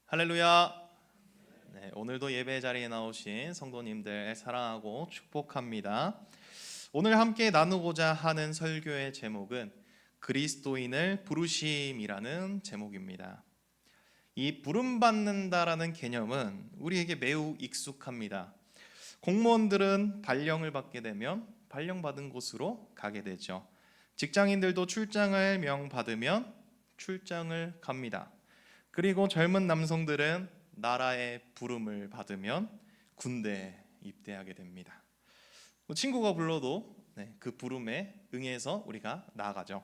할렐루야. 네, 오늘도 예배 자리에 나오신 성도님들 사랑하고 축복합니다. 오늘 함께 나누고자 하는 설교의 제목은 그리스도인을 부르심이라는 제목입니다. 이 부름받는다라는 개념은 우리에게 매우 익숙합니다. 공무원들은 발령을 받게 되면 발령받은 곳으로 가게 되죠. 직장인들도 출장을 명받으면 출장을 갑니다. 그리고 젊은 남성들은 나라의 부름을 받으면 군대에 입대하게 됩니다. 친구가 불러도 그 부름에 응해서 우리가 나아가죠.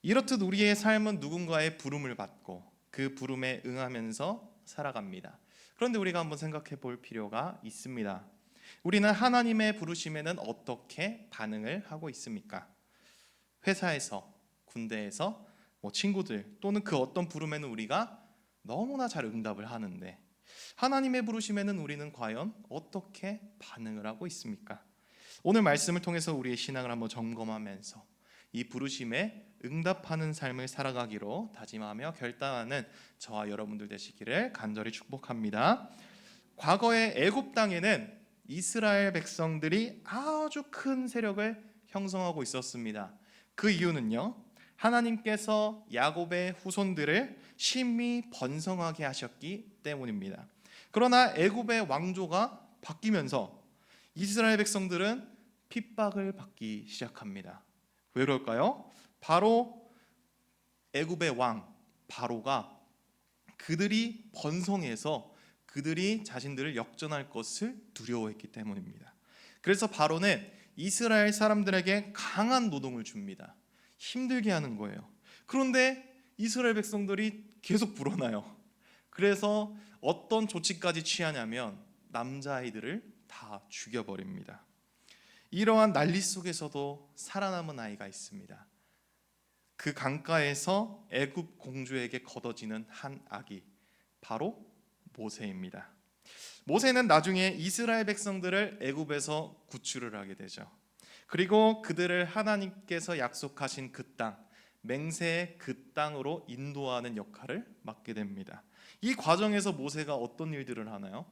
이렇듯 우리의 삶은 누군가의 부름을 받고 그 부름에 응하면서 살아갑니다. 그런데 우리가 한번 생각해 볼 필요가 있습니다. 우리는 하나님의 부르심에는 어떻게 반응을 하고 있습니까? 회사에서, 군대에서, 친구들 또는 그 어떤 부름에는 우리가 너무나 잘 응답을 하는데 하나님의 부르심에는 우리는 과연 어떻게 반응을 하고 있습니까? 오늘 말씀을 통해서 우리의 신앙을 한번 점검하면서 이 부르심에 응답하는 삶을 살아가기로 다짐하며 결단하는 저와 여러분들 되시기를 간절히 축복합니다. 과거의 애굽 땅에는 이스라엘 백성들이 아주 큰 세력을 형성하고 있었습니다. 그 이유는요, 하나님께서 야곱의 후손들을 심히 번성하게 하셨기 때문입니다. 그러나 애굽의 왕조가 바뀌면서 이스라엘 백성들은 핍박을 받기 시작합니다. 왜 그럴까요? 바로 애굽의 왕 바로가 그들이 번성해서 그들이 자신들을 역전할 것을 두려워했기 때문입니다. 그래서 바로는 이스라엘 사람들에게 강한 노동을 줍니다. 힘들게 하는 거예요. 그런데 이스라엘 백성들이 계속 불어나요. 그래서 어떤 조치까지 취하냐면 남자아이들을 다 죽여버립니다. 이러한 난리 속에서도 살아남은 아이가 있습니다. 그 강가에서 애굽 공주에게 걷어지는 한 아기, 바로 모세입니다. 모세는 나중에 이스라엘 백성들을 애굽에서 구출을 하게 되죠. 그리고 그들을 하나님께서 약속하신 그 땅, 맹세의 그 땅으로 인도하는 역할을 맡게 됩니다. 이 과정에서 모세가 어떤 일들을 하나요?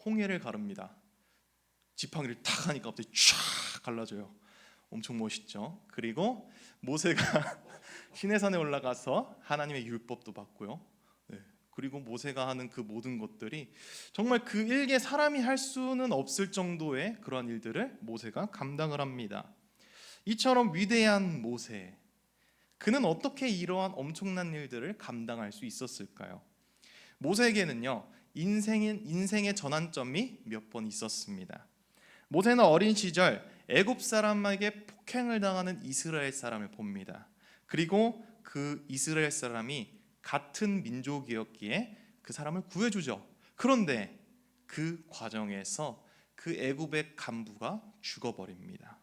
홍해를 가릅니다. 지팡이를 탁 하니까 갑자기 쫙 갈라져요. 엄청 멋있죠. 그리고 모세가 시내산에 올라가서 하나님의 율법도 받고요. 그리고 모세가 하는 그 모든 것들이 정말 그 일개 사람이 할 수는 없을 정도의 그러한 일들을 모세가 감당을 합니다. 이처럼 위대한 모세, 그는 어떻게 이러한 엄청난 일들을 감당할 수 있었을까요? 모세에게는요, 인생의 전환점이 몇 번 있었습니다. 모세는 어린 시절 애굽 사람에게 폭행을 당하는 이스라엘 사람을 봅니다. 그리고 그 이스라엘 사람이 같은 민족이었기에 그 사람을 구해주죠. 그런데 그 과정에서 그 애굽의 간부가 죽어버립니다.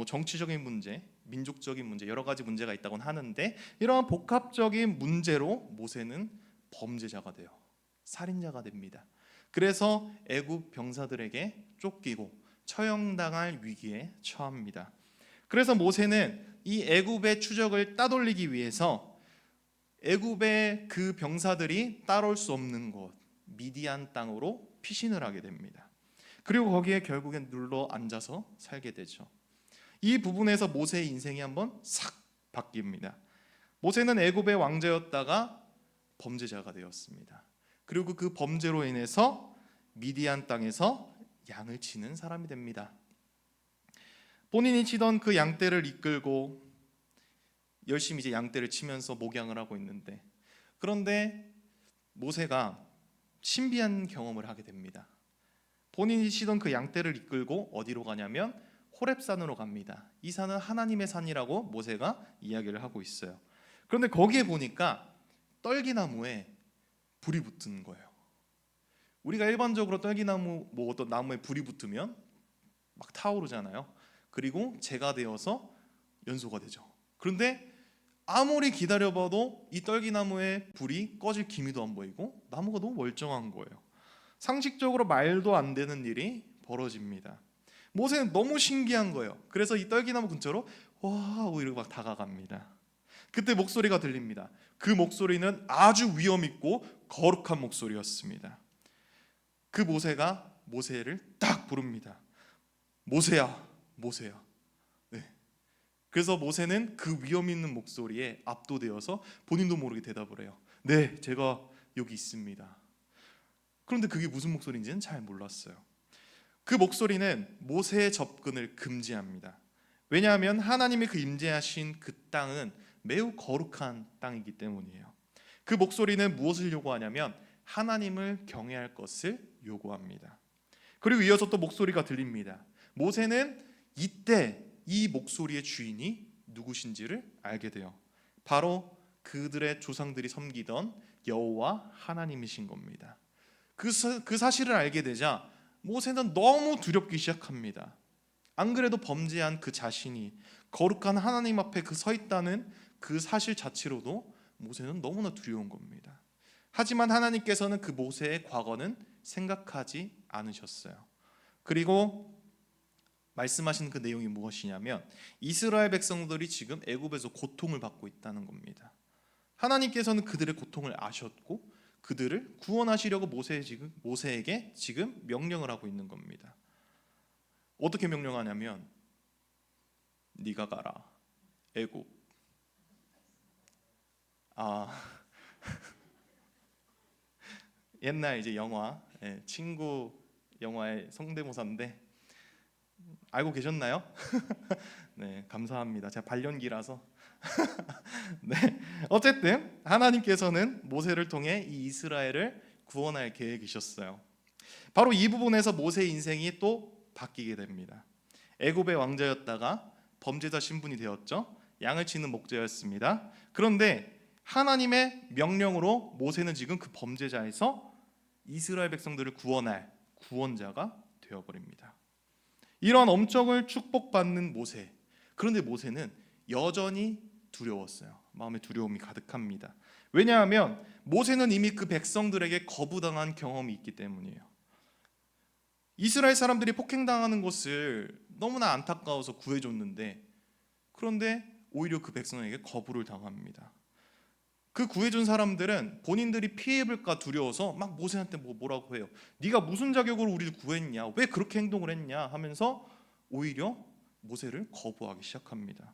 정치적인 문제, 민족적인 문제, 여러 가지 문제가 있다고는 하는데 이러한 복합적인 문제로 모세는 범죄자가 돼요. 살인자가 됩니다. 그래서 애굽 병사들에게 쫓기고 처형당할 위기에 처합니다. 그래서 모세는 이 애굽의 추적을 따돌리기 위해서 애굽의 그 병사들이 따라올 수 없는 곳 미디안 땅으로 피신을 하게 됩니다. 그리고 거기에 결국엔 눌러 앉아서 살게 되죠. 이 부분에서 모세의 인생이 한번 싹 바뀝니다. 모세는 애굽의 왕자였다가 범죄자가 되었습니다. 그리고 그 범죄로 인해서 미디안 땅에서 양을 치는 사람이 됩니다. 본인이 치던 그 양떼를 이끌고 열심히 이제 양떼를 치면서 목양을 하고 있는데, 그런데 모세가 신비한 경험을 하게 됩니다. 본인이 치던 그 양떼를 이끌고 어디로 가냐면 호렙산으로 갑니다. 이 산은 하나님의 산이라고 모세가 이야기를 하고 있어요. 그런데 거기에 보니까 떨기나무에 불이 붙은 거예요. 우리가 일반적으로 떨기나무 어떤 나무에 불이 붙으면 막 타오르잖아요. 그리고 재가 되어서 연소가 되죠. 그런데 아무리 기다려봐도 이 떨기나무에 불이 꺼질 기미도 안 보이고 나무가 너무 멀쩡한 거예요. 상식적으로 말도 안 되는 일이 벌어집니다. 모세는 너무 신기한 거예요. 그래서 이 떨기나무 근처로 와 이러고 막 다가갑니다. 그때 목소리가 들립니다. 그 목소리는 아주 위험 있고 거룩한 목소리였습니다. 그 모세가 모세를 딱 부릅니다. 모세야, 모세야. 네. 그래서 모세는 그 위험 있는 목소리에 압도되어서 본인도 모르게 대답을 해요. 네, 제가 여기 있습니다. 그런데 그게 무슨 목소리인지는 잘 몰랐어요. 그 목소리는 모세의 접근을 금지합니다. 왜냐하면 하나님의 그 임재하신 그 땅은 매우 거룩한 땅이기 때문이에요. 그 목소리는 무엇을 요구하냐면 하나님을 경외할 것을 요구합니다. 그리고 이어서 또 목소리가 들립니다. 모세는 이때 이 목소리의 주인이 누구신지를 알게 돼요. 바로 그들의 조상들이 섬기던 여호와 하나님이신 겁니다. 그 사실을 알게 되자 모세는 너무 두렵기 시작합니다. 안 그래도 범죄한 그 자신이 거룩한 하나님 앞에 서 있다는 그 사실 자체로도 모세는 너무나 두려운 겁니다. 하지만 하나님께서는 그 모세의 과거는 생각하지 않으셨어요. 그리고 말씀하신 그 내용이 무엇이냐면 이스라엘 백성들이 지금 애굽에서 고통을 받고 있다는 겁니다. 하나님께서는 그들의 고통을 아셨고 그들을 구원하시려고 모세에게 지금 명령을 하고 있는 겁니다. 어떻게 명령하냐면 네가 가라 애굽. 옛날 이제 영화 친구 영화의 성대모사인데 알고 계셨나요? 네, 감사합니다. 제가 발연기라서. 네, 어쨌든 하나님께서는 모세를 통해 이 이스라엘을 구원할 계획이셨어요. 바로 이 부분에서 모세의 인생이 또 바뀌게 됩니다. 애굽의 왕자였다가 범죄자 신분이 되었죠. 양을 치는 목자였습니다. 그런데 하나님의 명령으로 모세는 지금 그 범죄자에서 이스라엘 백성들을 구원할 구원자가 되어버립니다. 이러한 엄청을 축복받는 모세. 그런데 모세는 여전히 두려웠어요. 마음에 두려움이 가득합니다. 왜냐하면 모세는 이미 그 백성들에게 거부당한 경험이 있기 때문이에요. 이스라엘 사람들이 폭행당하는 것을 너무나 안타까워서 구해줬는데 그런데 오히려 그 백성에게 거부를 당합니다. 그 구해준 사람들은 본인들이 피해 입을까 두려워서 막 모세한테 뭐라고 해요. 네가 무슨 자격으로 우리를 구했냐? 왜 그렇게 행동을 했냐? 하면서 오히려 모세를 거부하기 시작합니다.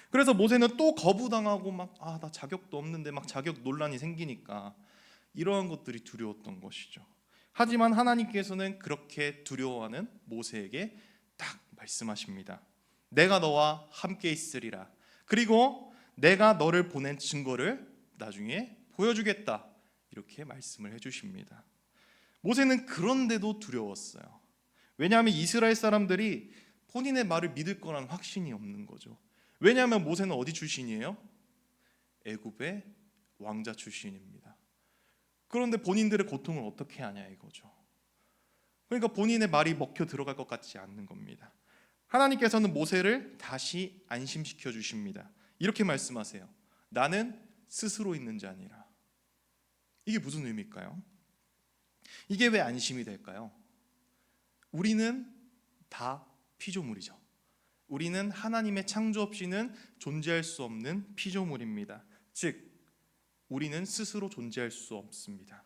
그래서 모세는 또 거부당하고 나 자격도 없는데 막 자격 논란이 생기니까 이러한 것들이 두려웠던 것이죠. 하지만 하나님께서는 그렇게 두려워하는 모세에게 딱 말씀하십니다. 내가 너와 함께 있으리라. 그리고 내가 너를 보낸 증거를 나중에 보여주겠다. 이렇게 말씀을 해주십니다. 모세는 그런데도 두려웠어요. 왜냐하면 이스라엘 사람들이 본인의 말을 믿을 거란 확신이 없는 거죠. 왜냐하면 모세는 어디 출신이에요? 애굽의 왕자 출신입니다. 그런데 본인들의 고통을 어떻게 하냐 이거죠. 그러니까 본인의 말이 먹혀 들어갈 것 같지 않는 겁니다. 하나님께서는 모세를 다시 안심시켜 주십니다. 이렇게 말씀하세요. 나는 스스로 있는 자 아니라. 이게 무슨 의미일까요? 이게 왜 안심이 될까요? 우리는 다 피조물이죠. 우리는 하나님의 창조 없이는 존재할 수 없는 피조물입니다. 즉 우리는 스스로 존재할 수 없습니다.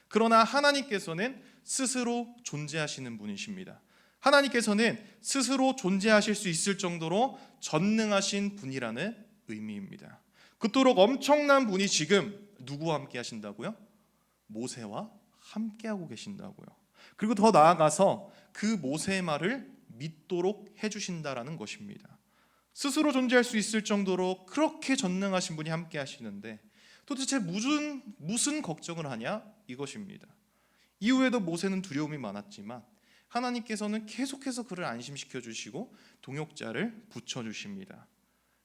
그러나 하나님께서는 스스로 존재하시는 분이십니다. 하나님께서는 스스로 존재하실 수 있을 정도로 전능하신 분이라는 의미입니다. 그토록 엄청난 분이 지금 누구와 함께 하신다고요? 모세와 함께 하고 계신다고요. 그리고 더 나아가서 그 모세의 말을 믿도록 해주신다라는 것입니다. 스스로 존재할 수 있을 정도로 그렇게 전능하신 분이 함께 하시는데 도대체 무슨 걱정을 하냐? 이것입니다. 이후에도 모세는 두려움이 많았지만 하나님께서는 계속해서 그를 안심시켜 주시고 동역자를 붙여주십니다.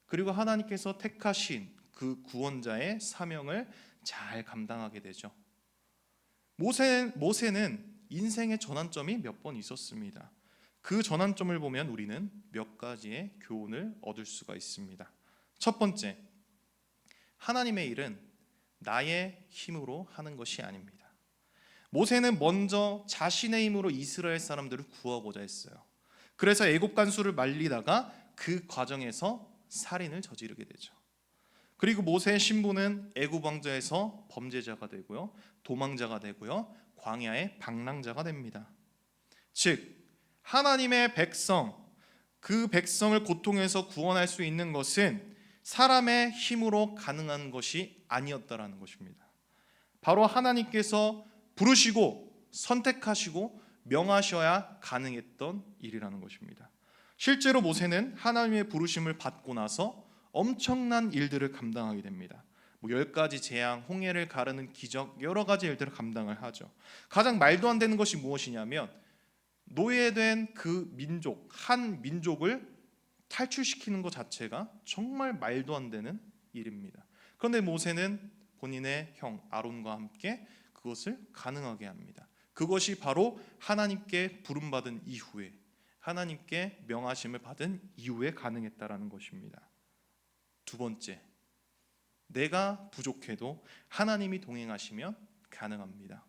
그리고 하나님께서 택하신 그 구원자의 사명을 잘 감당하게 되죠. 모세는 인생의 전환점이 몇 번 있었습니다. 그 전환점을 보면 우리는 몇 가지의 교훈을 얻을 수가 있습니다. 첫 번째, 하나님의 일은 나의 힘으로 하는 것이 아닙니다. 모세는 먼저 자신의 힘으로 이스라엘 사람들을 구하고자 했어요. 그래서 애굽 간수를 말리다가 그 과정에서 살인을 저지르게 되죠. 그리고 모세의 신분은 애굽 왕조에서 범죄자가 되고요, 도망자가 되고요, 광야의 방랑자가 됩니다. 즉 하나님의 백성, 그 백성을 고통에서 구원할 수 있는 것은 사람의 힘으로 가능한 것이 아니었다라는 것입니다. 바로 하나님께서 부르시고 선택하시고 명하셔야 가능했던 일이라는 것입니다. 실제로 모세는 하나님의 부르심을 받고 나서 엄청난 일들을 감당하게 됩니다. 10가지 재앙, 홍해를 가르는 기적, 여러 가지 일들을 감당을 하죠. 가장 말도 안 되는 것이 무엇이냐면 노예된 그 민족, 한 민족을 탈출시키는 것 자체가 정말 말도 안 되는 일입니다. 그런데 모세는 본인의 형 아론과 함께 그것을 가능하게 합니다. 그것이 바로 하나님께 부름받은 이후에, 하나님께 명하심을 받은 이후에 가능했다라는 것입니다. 두 번째, 내가 부족해도 하나님이 동행하시면 가능합니다.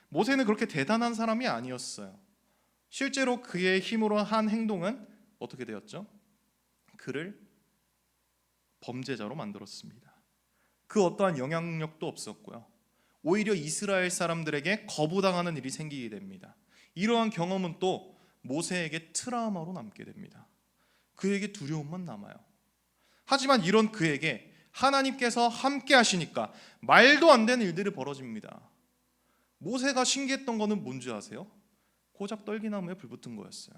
모세는 그렇게 대단한 사람이 아니었어요. 실제로 그의 힘으로 한 행동은 어떻게 되었죠? 그를 범죄자로 만들었습니다. 그 어떠한 영향력도 없었고요, 오히려 이스라엘 사람들에게 거부당하는 일이 생기게 됩니다. 이러한 경험은 또 모세에게 트라우마로 남게 됩니다. 그에게 두려움만 남아요. 하지만 이런 그에게 하나님께서 함께 하시니까 말도 안 되는 일들이 벌어집니다. 모세가 신기했던 거는 뭔지 아세요? 고작 떨기나무에 불 붙은 거였어요.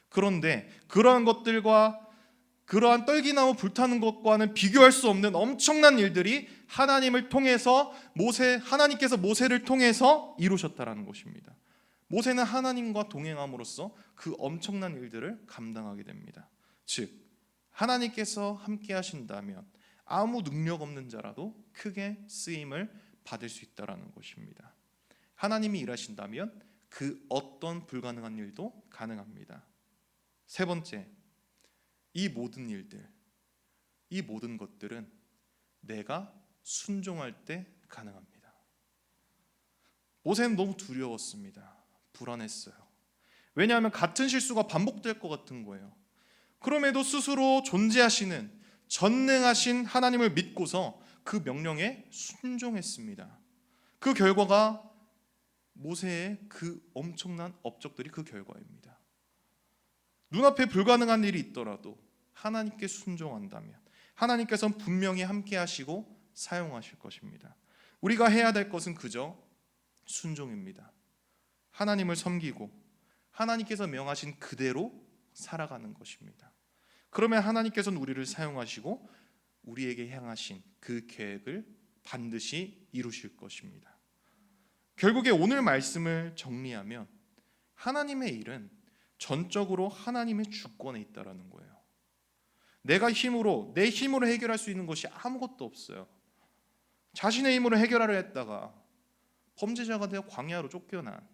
그런데 그러한 것들과 그러한 떨기나무 불타는 것과는 비교할 수 없는 엄청난 일들이 하나님을 통해서 하나님께서 모세를 통해서 이루셨다라는 것입니다. 모세는 하나님과 동행함으로써 그 엄청난 일들을 감당하게 됩니다. 즉 하나님께서 함께 하신다면 아무 능력 없는 자라도 크게 쓰임을 받을 수 있다라는 것입니다. 하나님이 일하신다면 그 어떤 불가능한 일도 가능합니다. 세 번째, 이 모든 일들, 이 모든 것들은 내가 순종할 때 가능합니다. 모세는 너무 두려웠습니다. 불안했어요. 왜냐하면 같은 실수가 반복될 것 같은 거예요. 그럼에도 스스로 존재하시는 전능하신 하나님을 믿고서 그 명령에 순종했습니다. 그 결과가 모세의 그 엄청난 업적들이 그 결과입니다. 눈앞에 불가능한 일이 있더라도 하나님께 순종한다면 하나님께서는 분명히 함께 하시고 사용하실 것입니다. 우리가 해야 될 것은 그저 순종입니다. 하나님을 섬기고 하나님께서 명하신 그대로 살아가는 것입니다. 그러면 하나님께서는 우리를 사용하시고 우리에게 향하신 그 계획을 반드시 이루실 것입니다. 결국에 오늘 말씀을 정리하면 하나님의 일은 전적으로 하나님의 주권에 있다라는 거예요. 내 힘으로 해결할 수 있는 것이 아무것도 없어요. 자신의 힘으로 해결하려 했다가 범죄자가 되어 광야로 쫓겨난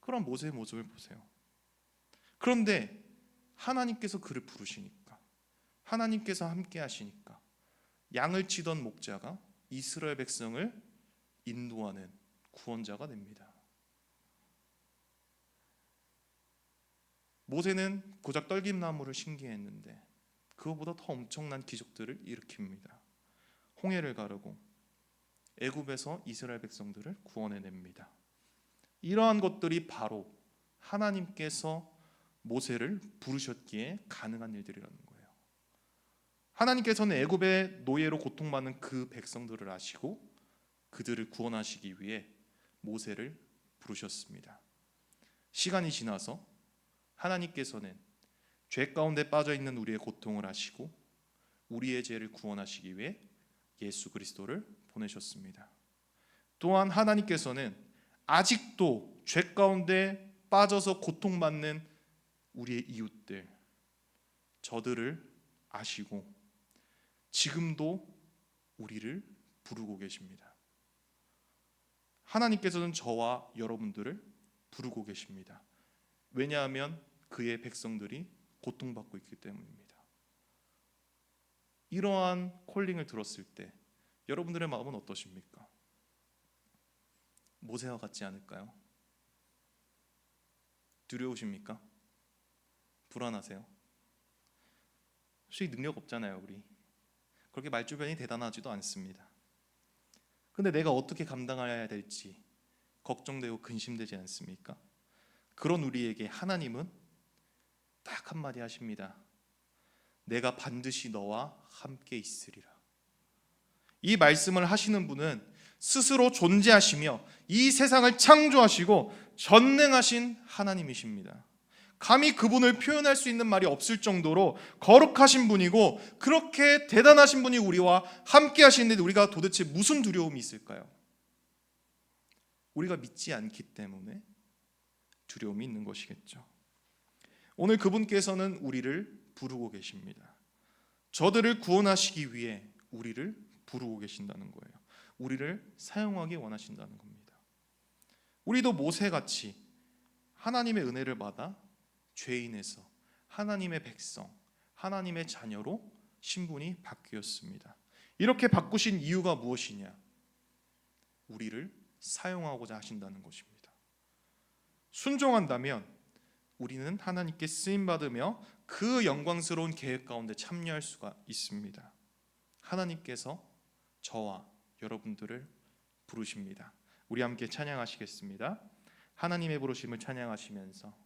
그런 모세의 모습을 보세요. 그런데 하나님께서 그를 부르시니까, 하나님께서 함께 하시니까 양을 치던 목자가 이스라엘 백성을 인도하는 구원자가 됩니다. 모세는 고작 떨기나무를 신기했는데 그거보다 더 엄청난 기적들을 일으킵니다. 홍해를 가르고 애굽에서 이스라엘 백성들을 구원해냅니다. 이러한 것들이 바로 하나님께서 모세를 부르셨기에 가능한 일들이라는 거예요. 하나님께서는 애굽의 노예로 고통받는 그 백성들을 아시고 그들을 구원하시기 위해 모세를 부르셨습니다. 시간이 지나서 하나님께서는 죄 가운데 빠져 있는 우리의 고통을 아시고 우리의 죄를 구원하시기 위해 예수 그리스도를 보내셨습니다. 또한 하나님께서는 아직도 죄 가운데 빠져서 고통받는 우리의 이웃들, 저들을 아시고 지금도 우리를 부르고 계십니다. 하나님께서는 저와 여러분들을 부르고 계십니다. 왜냐하면 그의 백성들이 고통받고 있기 때문입니다. 이러한 콜링을 들었을 때 여러분들의 마음은 어떠십니까? 모세와 같지 않을까요? 두려우십니까? 불안하세요? 솔직히 능력 없잖아요, 우리. 그렇게 말주변이 대단하지도 않습니다. 근데 내가 어떻게 감당해야 될지 걱정되고 근심되지 않습니까? 그런 우리에게 하나님은 딱 한마디 하십니다. 내가 반드시 너와 함께 있으리라. 이 말씀을 하시는 분은 스스로 존재하시며 이 세상을 창조하시고 전능하신 하나님이십니다. 감히 그분을 표현할 수 있는 말이 없을 정도로 거룩하신 분이고 그렇게 대단하신 분이 우리와 함께 하시는데 우리가 도대체 무슨 두려움이 있을까요? 우리가 믿지 않기 때문에 두려움이 있는 것이겠죠. 오늘 그분께서는 우리를 부르고 계십니다. 저들을 구원하시기 위해 우리를 부르고 계신다는 거예요. 우리를 사용하기 원하신다는 겁니다. 우리도 모세같이 하나님의 은혜를 받아 죄인에서 하나님의 백성, 하나님의 자녀로 신분이 바뀌었습니다. 이렇게 바꾸신 이유가 무엇이냐? 우리를 사용하고자 하신다는 것입니다. 순종한다면 우리는 하나님께 쓰임받으며 그 영광스러운 계획 가운데 참여할 수가 있습니다. 하나님께서 저와 여러분들을 부르십니다. 우리 함께 찬양하시겠습니다. 하나님의 부르심을 찬양하시면서